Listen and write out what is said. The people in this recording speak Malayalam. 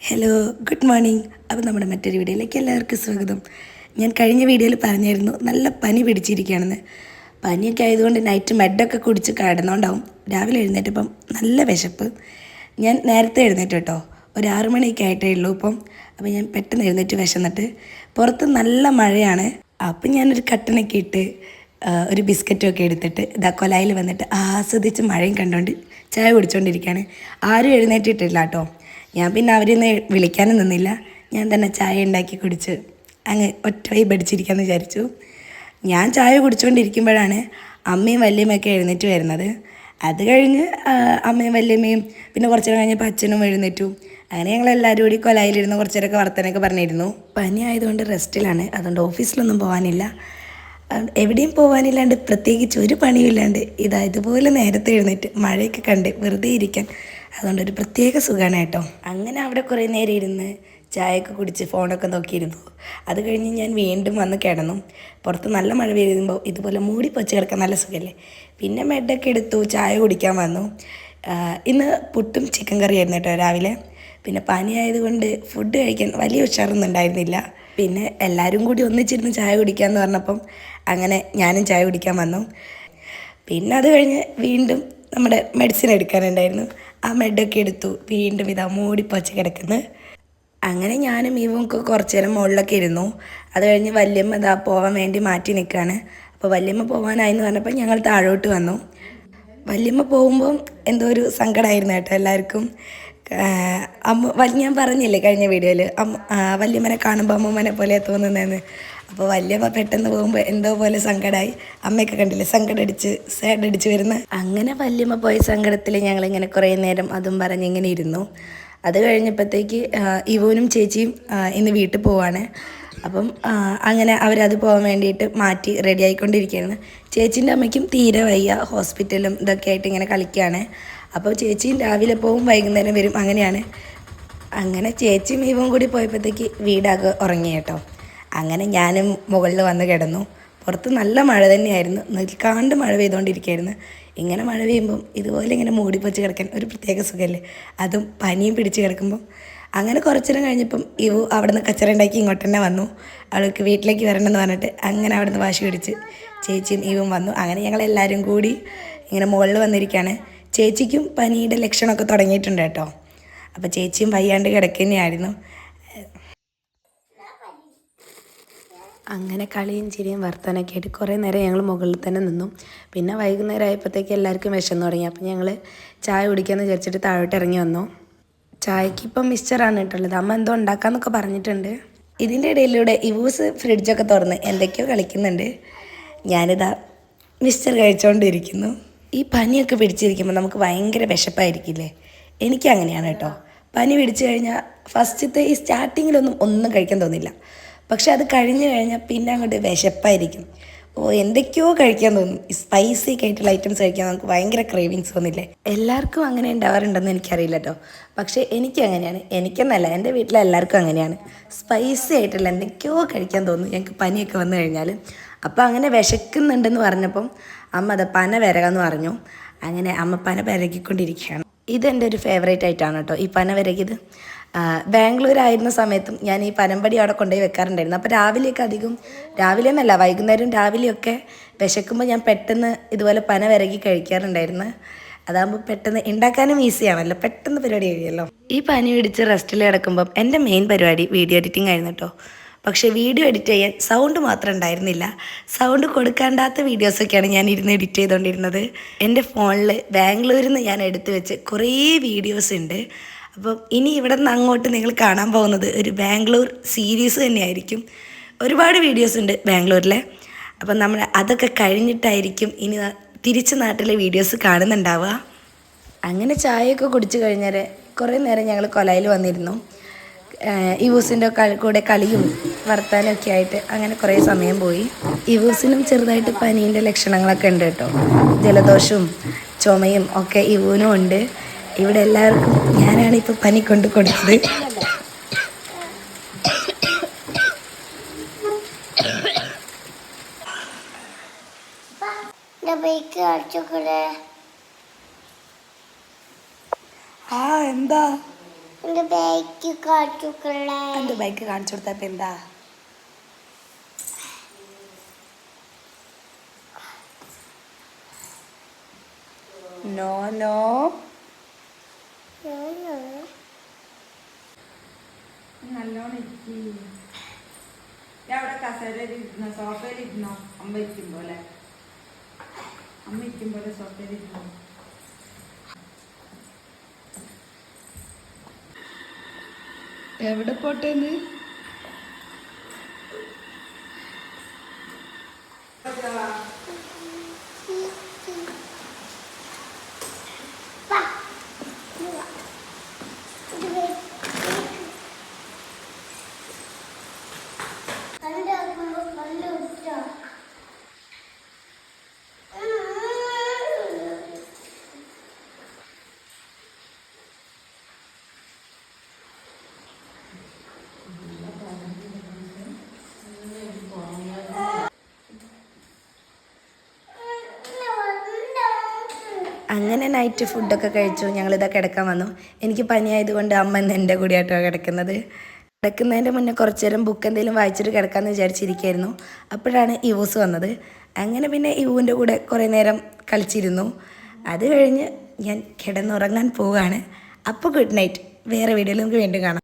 Hello, good morning. അപ്പോൾ നമ്മുടെ മറ്റൊരു വീഡിയോയിലേക്ക് എല്ലാവർക്കും സ്വാഗതം. ഞാൻ കഴിഞ്ഞ വീഡിയോയിൽ പറഞ്ഞായിരുന്നു നല്ല പനി പിടിച്ചിരിക്കുകയാണെന്ന്. പനിയൊക്കെ ആയതുകൊണ്ട് നൈറ്റ് മെഡൊക്കെ കുടിച്ച് കിടന്നുകൊണ്ടാവും. രാവിലെ എഴുന്നേറ്റപ്പം നല്ല വിശപ്പ്. ഞാൻ നേരത്തെ എഴുന്നേറ്റ് കേട്ടോ, ഒരു 6 മണിയൊക്കെ ആയിട്ടേ ഉള്ളൂ ഇപ്പം. അപ്പോൾ ഞാൻ പെട്ടെന്ന് എഴുന്നേറ്റ് വിശന്നിട്ട് പുറത്ത് നല്ല മഴയാണ്. അപ്പം ഞാനൊരു കട്ടനൊക്കെ ഇട്ട് ഒരു ബിസ്ക്കറ്റും ഒക്കെ എടുത്തിട്ട് ഇതാ കൊലായിൽ വന്നിട്ട് ആസ്വദിച്ച് മഴയും കണ്ടുകൊണ്ട് ചായ കുടിച്ചുകൊണ്ടിരിക്കുകയാണ്. ആരും എഴുന്നേറ്റിട്ടില്ല കേട്ടോ. ഞാൻ പിന്നെ അവരൊന്നും വിളിക്കാനും നിന്നില്ല. ഞാൻ തന്നെ ചായ ഉണ്ടാക്കി കുടിച്ച് അങ്ങ് ഒറ്റ വൈബ് അടിച്ചിരിക്കാമെന്ന് വിചാരിച്ചു. ഞാൻ ചായ കുടിച്ചുകൊണ്ടിരിക്കുമ്പോഴാണ് അമ്മയും വല്യമ്മയൊക്കെ എഴുന്നേറ്റ് വരുന്നത്. അത് കഴിഞ്ഞ് അമ്മയും വല്യമ്മയും പിന്നെ കുറച്ച് നേരം കഴിഞ്ഞപ്പോൾ അച്ഛനും എഴുന്നേറ്റു. അങ്ങനെ ഞങ്ങളെല്ലാവരും കൂടി കൊലായിലിരുന്ന് കുറച്ച് നേരമൊക്കെ വർത്തനൊക്കെ പറഞ്ഞിരുന്നു. പനി ആയതുകൊണ്ട് റെസ്റ്റിലാണ്, അതുകൊണ്ട് ഓഫീസിലൊന്നും പോകാനില്ല, എവിടെയും പോകാനില്ലാണ്ട് പ്രത്യേകിച്ച് ഒരു പണിയും ഇതുപോലെ നേരത്തെ എഴുന്നേറ്റ് മഴയൊക്കെ കണ്ട് വെറുതെ ഇരിക്കാൻ അതുകൊണ്ടൊരു പ്രത്യേക സുഖമാണ് കേട്ടോ. അങ്ങനെ അവിടെ കുറേ നേരം ഇരുന്ന് ചായയൊക്കെ കുടിച്ച് ഫോണൊക്കെ നോക്കിയിരുന്നു. അത് കഴിഞ്ഞ് ഞാൻ വീണ്ടും വന്ന് കിടന്നു. പുറത്ത് നല്ല മഴ പെയ്യുമ്പോൾ ഇതുപോലെ മൂടി പൊച്ച് കിടക്കാൻ നല്ല സുഖമല്ലേ. പിന്നെ മെഡൊക്കെ എടുത്തു, ചായ കുടിക്കാൻ വന്നു. ഇന്ന് പുട്ടും ചിക്കൻ കറിയായിരുന്നു കേട്ടോ രാവിലെ. പിന്നെ പനി ആയതുകൊണ്ട് ഫുഡ് കഴിക്കാൻ വലിയ ഉഷാറൊന്നും ഉണ്ടായിരുന്നില്ല. പിന്നെ എല്ലാവരും കൂടി ഒന്നിച്ചിരുന്ന് ചായ കുടിക്കാമെന്ന് പറഞ്ഞപ്പം അങ്ങനെ ഞാനും ചായ കുടിക്കാൻ വന്നു. പിന്നെ അത് കഴിഞ്ഞ് വീണ്ടും നമ്മുടെ മെഡിസിൻ എടുക്കാനുണ്ടായിരുന്നു. ആ മെഡൊക്കെ എടുത്തു. വീണ്ടും ഇതാ മൂടിപ്പൊച്ച് കിടക്കുന്നു. അങ്ങനെ ഞാനും ഇവൊക്കെ കുറച്ച് നേരം മുകളിലൊക്കെ ഇരുന്നു. അത് കഴിഞ്ഞ് വല്യമ്മ ഇതാ പോകാൻ വേണ്ടി മാറ്റി നിൽക്കുകയാണ്. അപ്പോൾ വല്യമ്മ പോകാനായെന്ന് പറഞ്ഞപ്പോൾ ഞങ്ങൾ താഴോട്ട് വന്നു. വല്യമ്മ പോകുമ്പോൾ എന്തോ ഒരു സങ്കടമായിരുന്നു കേട്ടോ എല്ലാവർക്കും. ഞാൻ പറഞ്ഞില്ലേ കഴിഞ്ഞ വീഡിയോയിൽ വല്യമ്മനെ കാണുമ്പോൾ അമ്മമ്മനെ പോലെ തോന്നുന്നതെന്ന്. അപ്പോൾ വല്യമ്മ പെട്ടെന്ന് പോകുമ്പോൾ എന്തോ പോലെ സങ്കടമായി. അമ്മയൊക്കെ കണ്ടില്ലേ സങ്കടം സാഡ് അടിച്ച് വരുന്ന. അങ്ങനെ വല്യമ്മ പോയ സങ്കടത്തിൽ ഞങ്ങളിങ്ങനെ കുറേ നേരം അതും പറഞ്ഞ് ഇങ്ങനെ ഇരുന്നു. അത് കഴിഞ്ഞപ്പോഴത്തേക്ക് ഇവനും ചേച്ചിയും ഇന്ന് വീട്ടിൽ പോവാണ്. അപ്പം അങ്ങനെ അവരത് പോകാൻ വേണ്ടിയിട്ട് മാറ്റി റെഡി ആയിക്കൊണ്ടിരിക്കുകയാണ്. ചേച്ചീൻ്റെ അമ്മയ്ക്കും തീരെ വയ്യ, ഹോസ്പിറ്റലും ഇതൊക്കെ ആയിട്ട് ഇങ്ങനെ കളിക്കുകയാണ്. അപ്പോൾ ചേച്ചിയും രാവിലെ പോവും, വൈകുന്നേരം വരും, അങ്ങനെയാണ്. അങ്ങനെ ചേച്ചിയും ഇവയും കൂടി പോയപ്പോഴത്തേക്ക് വീടാകെ ഉറങ്ങി കേട്ടോ. അങ്ങനെ ഞാനും മുകളിൽ വന്ന് കിടന്നു. പുറത്ത് നല്ല മഴ തന്നെയായിരുന്നു, നിൽക്കാണ്ട് മഴ പെയ്തുകൊണ്ടിരിക്കുകയായിരുന്നു. ഇങ്ങനെ മഴ പെയ്യുമ്പം ഇതുപോലെ ഇങ്ങനെ മൂടിപ്പൊച്ച് കിടക്കാൻ ഒരു പ്രത്യേക സുഖമല്ലേ, അതും പനിയും പിടിച്ച് കിടക്കുമ്പം. അങ്ങനെ കുറച്ചു നേരം കഴിഞ്ഞപ്പം ഇവു അവിടെ നിന്ന് കച്ചറ ഉണ്ടാക്കി ഇങ്ങോട്ട് തന്നെ വന്നു. അവൾക്ക് വീട്ടിലേക്ക് വരണമെന്ന് പറഞ്ഞിട്ട് അങ്ങനെ അവിടെ നിന്ന് വാശി പിടിച്ച് ചേച്ചിയും ഇവും വന്നു. അങ്ങനെ ഞങ്ങളെല്ലാവരും കൂടി ഇങ്ങനെ മുകളിൽ വന്നിരിക്കുകയാണ്. ചേച്ചിക്കും പനിയുടെ ലക്ഷണമൊക്കെ തുടങ്ങിയിട്ടുണ്ട് കേട്ടോ. അപ്പോൾ ചേച്ചിയും വയ്യാണ്ട് കിടക്കുന്നതായിരുന്നു. അങ്ങനെ കളിയും ചിരിയും വർത്തമാനമൊക്കെ ആയിട്ട് കുറേ നേരം ഞങ്ങൾ മുകളിൽ തന്നെ നിന്നു. പിന്നെ വൈകുന്നേരം ആയപ്പോഴത്തേക്ക് എല്ലാവർക്കും വിശന്ന് തുടങ്ങി. അപ്പം ഞങ്ങൾ ചായ കുടിക്കാമെന്ന് വിചാരിച്ചിട്ട് താഴോട്ട് ഇറങ്ങി വന്നു. ചായക്ക് ഇപ്പം മിക്സ്ചറാണ് കേട്ടുള്ളത്. അമ്മ എന്തോ ഉണ്ടാക്കാമെന്നൊക്കെ പറഞ്ഞിട്ടുണ്ട്. ഇതിൻ്റെ ഇടയിലൂടെ ഇവൂസ് ഫ്രിഡ്ജൊക്കെ തുറന്ന് എന്തൊക്കെയോ കളിക്കുന്നുണ്ട്. ഞാനിതാ മിക്സ്ചർ കഴിച്ചുകൊണ്ടിരിക്കുന്നു. ഈ പനിയൊക്കെ പിടിച്ചിരിക്കുമ്പോൾ നമുക്ക് ഭയങ്കര വിശപ്പായിരിക്കില്ലേ? എനിക്കങ്ങനെയാണ് കേട്ടോ. പനി പിടിച്ചു കഴിഞ്ഞാൽ ഫസ്റ്റത്തെ ഈ സ്റ്റാർട്ടിങ്ങിലൊന്നും കഴിക്കാൻ തോന്നില്ല. പക്ഷെ അത് കഴിഞ്ഞ് കഴിഞ്ഞാൽ പിന്നെ അങ്ങോട്ട് വിശപ്പായിരിക്കും. എന്തൊക്കെയോ കഴിക്കാൻ തോന്നും. ഈ സ്പൈസി ഒക്കെ ആയിട്ടുള്ള ഐറ്റംസ് കഴിക്കാൻ നമുക്ക് ഭയങ്കര ക്രേവിങ്സ് തോന്നില്ലേ? എല്ലാവർക്കും അങ്ങനെ ഉണ്ടാവാറുണ്ടെന്ന് എനിക്കറിയില്ല കേട്ടോ. പക്ഷേ എനിക്കങ്ങനെയാണ്. എനിക്കെന്നല്ല, എൻ്റെ വീട്ടിലെ എല്ലാവർക്കും അങ്ങനെയാണ്. സ്പൈസി ആയിട്ടുള്ള എന്തൊക്കെയോ കഴിക്കാൻ തോന്നും ഞങ്ങൾക്ക് പനിയൊക്കെ വന്നു കഴിഞ്ഞാൽ. അപ്പോൾ അങ്ങനെ വിശക്കുന്നുണ്ടെന്ന് പറഞ്ഞപ്പം അമ്മ അത് പന വിരകാന്ന് പറഞ്ഞു. അങ്ങനെ അമ്മ പന വിരകിക്കൊണ്ടിരിക്കുകയാണ്. ഇതെൻ്റെ ഒരു ഫേവറേറ്റ് ആയിട്ടാണ് കേട്ടോ ഈ പന വിരകിയത്. ബാംഗ്ലൂരായിരുന്ന സമയത്തും ഞാൻ ഈ പനമ്പടി അവിടെ കൊണ്ടുപോയി വെക്കാറുണ്ടായിരുന്നു. അപ്പോൾ രാവിലെയൊക്കെ രാവിലെ എന്നല്ല വൈകുന്നേരം രാവിലെയൊക്കെ വിശക്കുമ്പോൾ ഞാൻ പെട്ടെന്ന് ഇതുപോലെ പന വിരകി കഴിക്കാറുണ്ടായിരുന്നു. അതാകുമ്പോൾ പെട്ടെന്ന് ഉണ്ടാക്കാനും ഈസിയാണല്ലോ, പെട്ടെന്ന് പരിപാടി കഴിയുമല്ലോ. ഈ പനി പിടിച്ച് റെസ്റ്റിൽ കിടക്കുമ്പം എൻ്റെ മെയിൻ പരിപാടി വീഡിയോ എഡിറ്റിംഗ് ആയിരുന്നു കേട്ടോ. പക്ഷേ വീഡിയോ എഡിറ്റ് ചെയ്യാൻ സൗണ്ട് മാത്രം ഉണ്ടായിരുന്നില്ല. സൗണ്ട് കൊടുക്കാണ്ടാത്ത വീഡിയോസൊക്കെയാണ് ഞാൻ ഇരുന്ന് എഡിറ്റ് ചെയ്തുകൊണ്ടിരുന്നത്. എൻ്റെ ഫോണിൽ ബാംഗ്ലൂരിൽ നിന്ന് ഞാൻ എടുത്തു വെച്ച് കുറേ വീഡിയോസ് ഉണ്ട്. അപ്പം ഇനി ഇവിടെ നിന്ന് അങ്ങോട്ട് നിങ്ങൾ കാണാൻ പോകുന്നത് ഒരു ബാംഗ്ലൂർ സീരീസ് തന്നെയായിരിക്കും. ഒരുപാട് വീഡിയോസ് ഉണ്ട് ബാംഗ്ലൂരിലെ. അപ്പം നമ്മൾ അതൊക്കെ കഴിഞ്ഞിട്ടായിരിക്കും ഇനി തിരിച്ച് നാട്ടിലെ വീഡിയോസ് കാണുന്നുണ്ടാവുക. അങ്ങനെ ചായയൊക്കെ കുടിച്ച് കഴിഞ്ഞാൽ കുറേ നേരം ഞങ്ങൾ കൊലായിൽ വന്നിരുന്നു. ഇവൂസിൻ്റെ കൂടെ കളിയും വർത്താനമൊക്കെ ആയിട്ട് അങ്ങനെ കുറേ സമയം പോയി. ഇവൂസിനും ചെറുതായിട്ട് പനീൻ്റെ ലക്ഷണങ്ങളൊക്കെ ഉണ്ട് കേട്ടോ. ജലദോഷവും ചുമയും ഒക്കെ ഇവൂനും ഉണ്ട്. ഇവിടെ എല്ലാവർക്കും ഞാനാണ് ഇപ്പോൾ പനി കൊണ്ട് കൊടുത്തത്. എന്താ എൻ്റെ ബൈക്ക് കാണിച്ചു കൊടുത്തപ്പോൾ എന്താ? നോ നോ നല്ലോണം അവിടെ കസേരയിലിരുന്നോ, സോഫയിലിരുന്നോ? അമ്മ ഇരിക്കുമ്പോ അല്ലെ, അമ്മ ഇരിക്കുമ്പോലെ സോഫയിലിരുന്നോ. എവിടെ പോട്ടേന്ന്? അങ്ങനെ നൈറ്റ് ഫുഡൊക്കെ കഴിച്ചു. ഞങ്ങളിതാ കിടക്കാൻ വന്നു. എനിക്ക് പനിയായതുകൊണ്ട് അമ്മ ഇന്ന് എൻ്റെ കൂടെയായിട്ടാണ് കിടക്കുന്നത്. കിടക്കുന്നതിൻ്റെ മുന്നേ കുറച്ച് നേരം ബുക്ക് എന്തെങ്കിലും വായിച്ചിട്ട് കിടക്കാമെന്ന് വിചാരിച്ചിരിക്കുകയായിരുന്നു. അപ്പോഴാണ് ഇവൂസ് വന്നത്. അങ്ങനെ പിന്നെ ഇവുവിൻ്റെ കൂടെ കുറേ നേരം കളിച്ചിരുന്നു. അത് കഴിഞ്ഞ് ഞാൻ കിടന്നുറങ്ങാൻ പോവുകയാണ്. അപ്പോൾ ഗുഡ് നൈറ്റ്. വേറെ വീഡിയോയിൽ നമുക്ക് വീണ്ടും കാണാം.